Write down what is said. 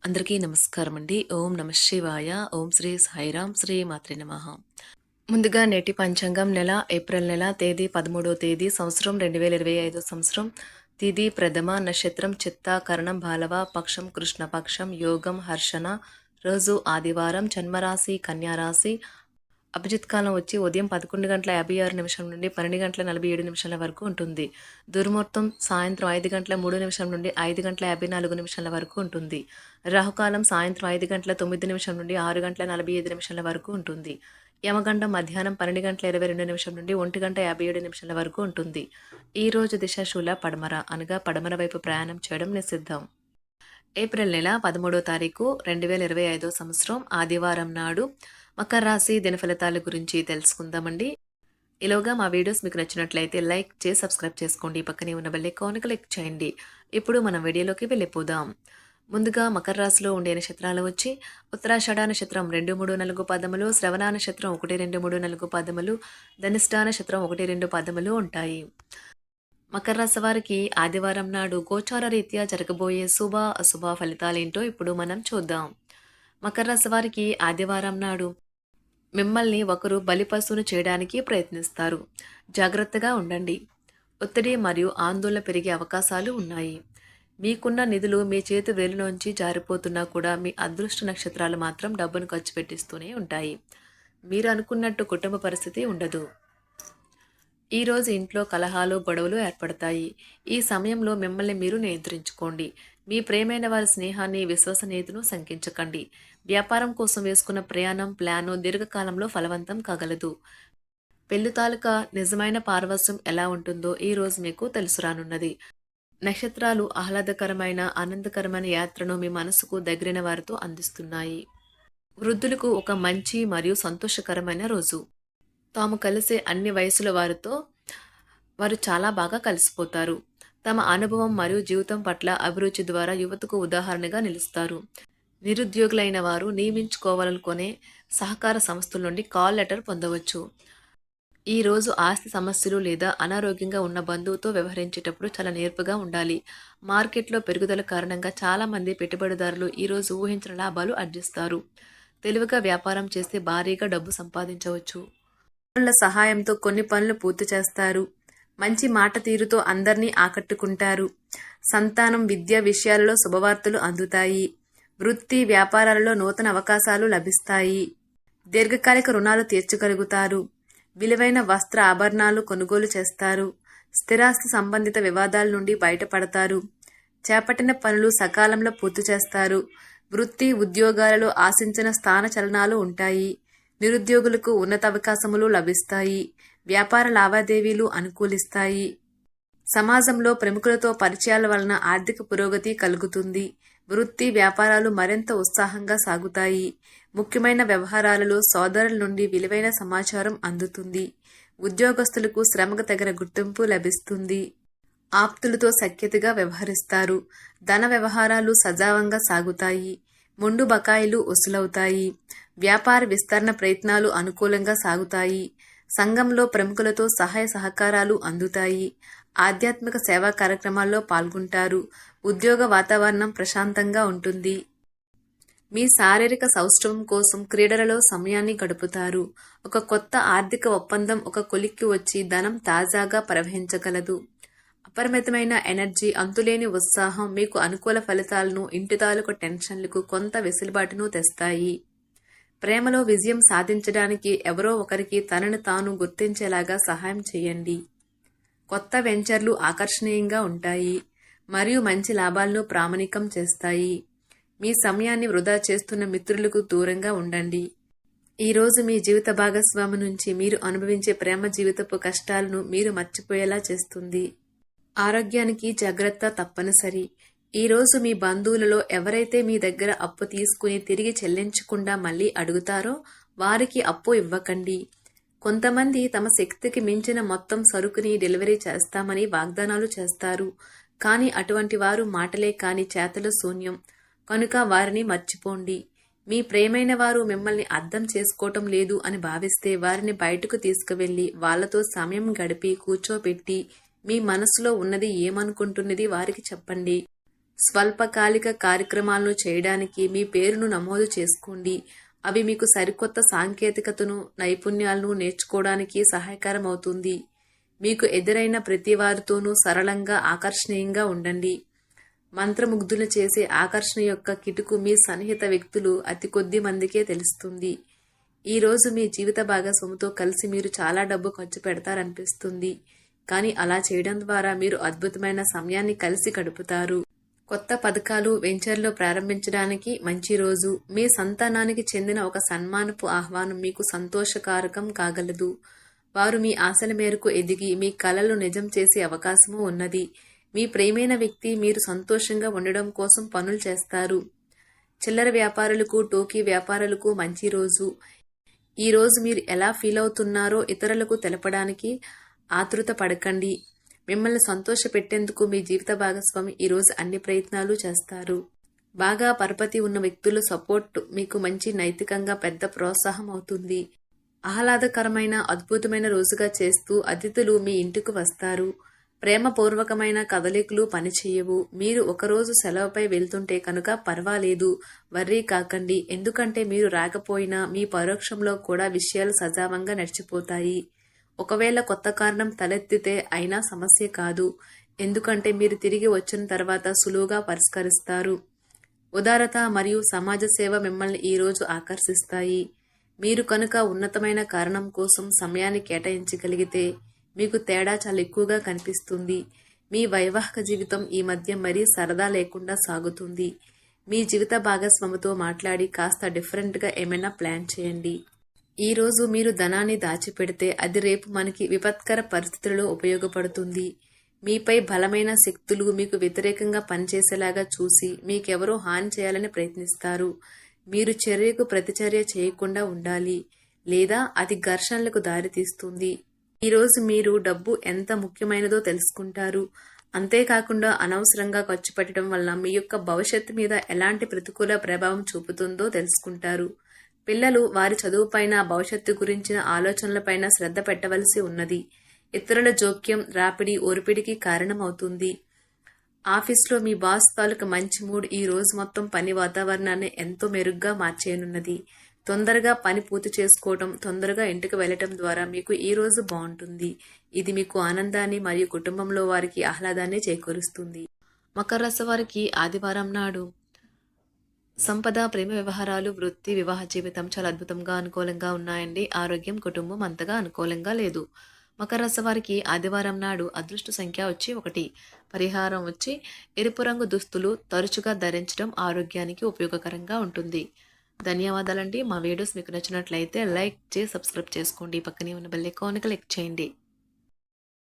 అందరికీ నమస్కారం అండి. ఓం నమ శివాయ. ఓం శ్రీ సాయిరాం. శ్రీ మాత్రే నమః. ముందుగా నేటి పంచాంగం నెల ఏప్రిల్ నెల తేదీ 13వ తేదీ సంవత్సరం 2025 సంవత్సరం. తిథి ప్రథమ, నక్షత్రం చిత్త, కరణం బాలవ, పక్షం కృష్ణపక్షం, యోగం హర్షణ, రోజు ఆదివారం, జన్మరాశి కన్యారాశి. అభిజిత్ కాలం వచ్చి ఉదయం 11:56 నుండి 12:47 వరకు ఉంటుంది. దుర్ముహూర్తం సాయంత్రం 5:03 నుండి 5:54 వరకు ఉంటుంది. రాహుకాలం సాయంత్రం 5:09 నుండి 6:45 వరకు ఉంటుంది. యమగండం మధ్యాహ్నం 12:22 నుండి 1:57 వరకు ఉంటుంది. ఈ రోజు దిశాశూల పడమర అనగా పడమర వైపు ప్రయాణం చేయడం నిషిద్ధం. ఏప్రిల్ నెల 13వ తారీఖు 2025 సంవత్సరం ఆదివారం నాడు మకర రాశి దినఫలితాల గురించి తెలుసుకుందామండి. ఈలోగా మా వీడియోస్ మీకు నచ్చినట్లయితే లైక్ చేసి సబ్స్క్రైబ్ చేసుకోండి. పక్కనే ఉన్న బెల్ ఐకాన్ క్లిక్ చేయండి. ఇప్పుడు మనం వీడియోలోకి వెళ్ళిపోదాం. ముందుగా మకర రాశిలో ఉండే నక్షత్రాలు వచ్చి ఉత్తరాషాఢ నక్షత్రం 2, 3, 4 పదములు, శ్రవణ నక్షత్రం 1, 2, 3, 4 పదములు, ధనిష్ఠా నక్షత్రం 1, 2 పదములు ఉంటాయి. మకర రాశి వారికి ఆదివారం నాడు గోచార రీత్యా జరగబోయే శుభ అశుభ ఫలితాలేంటో ఇప్పుడు మనం చూద్దాం. మకర రాశి వారికి ఆదివారం నాడు మిమ్మల్ని ఒకరు బలిపశువును చేయడానికి ప్రయత్నిస్తారు. జాగ్రత్తగా ఉండండి. ఒత్తిడి మరియు ఆందోళన పెరిగే అవకాశాలు ఉన్నాయి. మీకున్న నిధులు మీ చేతి వేలులోంచి జారిపోతున్నా కూడా మీ అదృష్ట నక్షత్రాలు మాత్రం డబ్బును ఖర్చు పెట్టిస్తూనే ఉంటాయి. మీరు అనుకున్నట్టు కుటుంబ పరిస్థితి ఉండదు. ఈరోజు ఇంట్లో కలహాలు గొడవలు ఏర్పడతాయి. ఈ సమయంలో మిమ్మల్ని మీరు నియంత్రించుకోండి. మీ ప్రేమైన వారి స్నేహాన్ని విశ్వసనీయతను శంకించకండి. వ్యాపారం కోసం వేసుకున్న ప్రయాణం ప్లాను దీర్ఘకాలంలో ఫలవంతం కాగలదు. పెళ్లి తాలూకా నిజమైన పారవస్యం ఎలా ఉంటుందో ఈ రోజు మీకు తెలుసు రానున్నది. నక్షత్రాలు ఆహ్లాదకరమైన ఆనందకరమైన యాత్రను మీ మనసుకు దగ్గరైన వారితో అందిస్తున్నాయి. వృద్ధులకు ఒక మంచి మరియు సంతోషకరమైన రోజు. తాము కలిసే అన్ని వయసుల వారితో వారు చాలా బాగా కలిసిపోతారు. తమ అనుభవం మరియు జీవితం పట్ల అభిరుచి ద్వారా యువతకు ఉదాహరణగా నిలుస్తారు. నిరుద్యోగులైన వారు నియమించుకోవాలనుకునే సహకార సంస్థల నుండి కాల్ లెటర్ పొందవచ్చు. ఈ రోజు ఆస్తి సమస్యలు లేదా అనారోగ్యంగా ఉన్న బంధువుతో వ్యవహరించేటప్పుడు చాలా నేర్పుగా ఉండాలి. మార్కెట్లో పెరుగుదల కారణంగా చాలామంది పెట్టుబడిదారులు ఈరోజు ఊహించిన లాభాలు ఆర్జిస్తారు. తెలివిగా వ్యాపారం చేస్తే భారీగా డబ్బు సంపాదించవచ్చు. ఇతరుల సహాయంతో కొన్ని పనులు పూర్తి చేస్తారు. మంచి మాట తీరుతో అందరినీ ఆకట్టుకుంటారు. సంతానం విద్య విషయాలలో శుభవార్తలు అందుతాయి. వృత్తి వ్యాపారాలలో నూతన అవకాశాలు లభిస్తాయి. దీర్ఘకాలిక రుణాలు తీర్చగలుగుతారు. విలువైన వస్త్ర ఆభరణాలు కొనుగోలు చేస్తారు. స్థిరాస్తి సంబంధిత వివాదాల నుండి బయటపడతారు. చేపట్టిన పనులు సకాలంలో పూర్తి చేస్తారు. వృత్తి ఉద్యోగాలలో ఆశించిన స్థాన చలనాలు ఉంటాయి. నిరుద్యోగులకు ఉన్నత అవకాశములు లభిస్తాయి. వ్యాపార లావాదేవీలు అనుకూలిస్తాయి. సమాజంలో ప్రముఖులతో పరిచయాల వలన ఆర్థిక పురోగతి కలుగుతుంది. వృత్తి వ్యాపారాలు మరింత ఉత్సాహంగా సాగుతాయి. ముఖ్యమైన వ్యవహారాలలో సోదరుల నుండి విలువైన సమాచారం అందుతుంది. ఉద్యోగస్తులకు శ్రమకు తగిన గుర్తింపు లభిస్తుంది. ఆప్తులతో సఖ్యతగా వ్యవహరిస్తారు. ధన వ్యవహారాలు సజావంగా సాగుతాయి. మొండు బకాయిలు వసూలవుతాయి. వ్యాపార విస్తరణ ప్రయత్నాలు అనుకూలంగా సాగుతాయి. సంఘంలో ప్రముఖులతో సహాయ సహకారాలు అందుతాయి. ఆధ్యాత్మిక సేవా కార్యక్రమాల్లో పాల్గొంటారు. ఉద్యోగ వాతావరణం ప్రశాంతంగా ఉంటుంది. మీ శారీరక సౌష్ఠవం కోసం క్రీడలలో సమయాన్ని గడుపుతారు. ఒక కొత్త ఆర్థిక ఒప్పందం ఒక కొలిక్కి వచ్చి ధనం తాజాగా ప్రవహించగలదు. అపరిమితమైన ఎనర్జీ, అంతులేని ఉత్సాహం మీకు అనుకూల ఫలితాలను, ఇంటి తాలూకు టెన్షన్లకు కొంత వెసులుబాటును తెస్తాయి. ప్రేమలో విజయం సాధించడానికి ఎవరో ఒకరికి తనను తాను గుర్తించేలాగా సహాయం చేయండి. కొత్త వెంచర్లు ఆకర్షణీయంగా ఉంటాయి మరియు మంచి లాభాలను ప్రామాణికం చేస్తాయి. మీ సమయాన్ని వృధా చేస్తున్న మిత్రులకు దూరంగా ఉండండి. ఈరోజు మీ జీవిత భాగస్వామి నుంచి మీరు అనుభవించే ప్రేమ జీవితపు కష్టాలను మీరు మర్చిపోయేలా చేస్తుంది. ఆరోగ్యానికి జాగ్రత్త తప్పనిసరి. ఈరోజు మీ బంధువులలో ఎవరైతే మీ దగ్గర అప్పు తీసుకుని తిరిగి చెల్లించకుండా మళ్ళీ అడుగుతారో వారికి అప్పు ఇవ్వకండి. కొంతమంది తమ శక్తికి మించిన మొత్తం సరుకుని డెలివరీ చేస్తామని వాగ్దానాలు చేస్తారు. కానీ అటువంటి వారు మాటలే కాని చేతలు శూన్యం. కనుక వారిని మర్చిపోండి. మీ ప్రేమైన వారు మిమ్మల్ని అర్థం చేసుకోవటం లేదు అని భావిస్తే వారిని బయటకు తీసుకువెళ్ళి వాళ్లతో సమయం గడిపి కూర్చోబెట్టి మీ మనసులో ఉన్నది ఏమనుకుంటున్నది వారికి చెప్పండి. స్వల్పకాలిక కార్యక్రమాలను చేయడానికి మీ పేరును నమోదు చేసుకోండి. అవి మీకు సరికొత్త సాంకేతికతను, నైపుణ్యాలను నేర్చుకోవడానికి సహాయకరం అవుతుంది. మీకు ఎదురైన ప్రతి వారితోనూ సరళంగా, ఆకర్షణీయంగా ఉండండి. మంత్రముగ్ధులు చేసే ఆకర్షణ యొక్క కిటుకు మీ సన్నిహిత వ్యక్తులు అతి కొద్ది మందికే తెలుస్తుంది. ఈరోజు మీ జీవిత భాగస్వామితో కలిసి మీరు చాలా డబ్బు ఖర్చు పెడతారనిపిస్తుంది. కానీ అలా చేయడం ద్వారా మీరు అద్భుతమైన సమయాన్ని కలిసి గడుపుతారు. కొత్త పథకాలు, వెంచర్లు ప్రారంభించడానికి మంచి రోజు. మీ సంతానానికి చెందిన ఒక సన్మానపు ఆహ్వానం మీకు సంతోషకారకం కాగలదు. వారు మీ ఆశల మేరకు ఎదిగి మీ కలలు నిజం చేసే అవకాశము ఉన్నది. మీ ప్రియమైన వ్యక్తి మీరు సంతోషంగా ఉండడం కోసం పనులు చేస్తారు. చిల్లర వ్యాపారులకు, టోకీ వ్యాపారులకు మంచి రోజు. ఈ రోజు మీరు ఎలా ఫీల్ అవుతున్నారో ఇతరులకు తెలపడానికి ఆతృత పడకండి. మిమ్మల్ని సంతోషపెట్టేందుకు మీ జీవిత భాగస్వామి ఈరోజు అన్ని ప్రయత్నాలు చేస్తారు. బాగా పరపతి ఉన్న వ్యక్తుల సపోర్ట్ మీకు మంచి నైతికంగా పెద్ద ప్రోత్సాహం అవుతుంది. ఆహ్లాదకరమైన, అద్భుతమైన రోజుగా చేస్తూ అతిథులు మీ ఇంటికి వస్తారు. ప్రేమపూర్వకమైన కదలికలు పనిచేయవు. మీరు ఒకరోజు సెలవుపై వెళ్తుంటే కనుక పర్వాలేదు, వర్రీ కాకండి. ఎందుకంటే మీరు రాకపోయినా మీ పరోక్షంలో కూడా విషయాలు సజావంగా నడిచిపోతాయి. ఒకవేళ కొత్త కారణం తలెత్తితే అయినా సమస్య కాదు. ఎందుకంటే మీరు తిరిగి వచ్చిన తర్వాత సులువుగా పరిష్కరిస్తారు. ఉదారత మరియు సమాజ సేవ మిమ్మల్ని ఈరోజు ఆకర్షిస్తాయి. మీరు కనుక ఉన్నతమైన కారణం కోసం సమయాన్ని కేటాయించగలిగితే మీకు తేడా చాలా ఎక్కువగా కనిపిస్తుంది. మీ వైవాహిక జీవితం ఈ మధ్య మరీ సరదా లేకుండా సాగుతుంది. మీ జీవిత భాగస్వామితో మాట్లాడి కాస్త డిఫరెంట్గా ఏమైనా ప్లాన్ చేయండి. ఈ రోజు మీరు ధనాన్ని దాచిపెడితే అది రేపు మనకి విపత్కర పరిస్థితులలో ఉపయోగపడుతుంది. మీపై బలమైన శక్తులు మీకు వ్యతిరేకంగా పనిచేసేలాగా చూసి మీకెవరో హాని చేయాలని ప్రయత్నిస్తారు. మీరు చర్యకు ప్రతిచర్య చేయకుండా ఉండాలి, లేదా అది ఘర్షణలకు దారితీస్తుంది. ఈరోజు మీరు డబ్బు ఎంత ముఖ్యమైనదో తెలుసుకుంటారు. అంతేకాకుండా అనవసరంగా ఖర్చు పెట్టడం వల్ల మీ యొక్క భవిష్యత్తు మీద ఎలాంటి ప్రతికూల ప్రభావం చూపుతుందో తెలుసుకుంటారు. పిల్లలు వారి చదువుపైన, భవిష్యత్తు గురించిన ఆలోచనలపైన శ్రద్ధ పెట్టవలసి ఉన్నది. ఇతరుల జోక్యం, రాపిడి, ఒరిపిడికి కారణమవుతుంది. ఆఫీస్లో మీ బాస్ తాలూకు మంచి మూడ్ ఈ రోజు మొత్తం పని వాతావరణాన్ని ఎంతో మెరుగ్గా మార్చేయనున్నది. తొందరగా పని పూర్తి చేసుకోవడం, తొందరగా ఇంటికి వెళ్లటం ద్వారా మీకు ఈ రోజు బాగుంటుంది. ఇది మీకు ఆనందాన్ని మరియు కుటుంబంలో వారికి ఆహ్లాదాన్ని చేకూరుస్తుంది. మకర రాశి వారికి ఆదివారం నాడు సంపద, ప్రేమ వ్యవహారాలు, వృత్తి, వివాహ జీవితం చాలా అద్భుతంగా, అనుకూలంగా ఉన్నాయండి. ఆరోగ్యం, కుటుంబం అంతగా అనుకూలంగా లేదు. మకర రాశి వారికి ఆదివారం నాడు అదృష్ట సంఖ్య వచ్చి 1. పరిహారం వచ్చి ఎరుపు రంగు దుస్తులు తరచుగా ధరించడం ఆరోగ్యానికి ఉపయోగకరంగా ఉంటుంది. ధన్యవాదాలండి. మా వీడియోస్ మీకు నచ్చినట్లయితే లైక్ చేసి సబ్స్క్రైబ్ చేసుకోండి. పక్కనే ఉన్న బెల్ ఐకాన్ క్లిక్ చేయండి.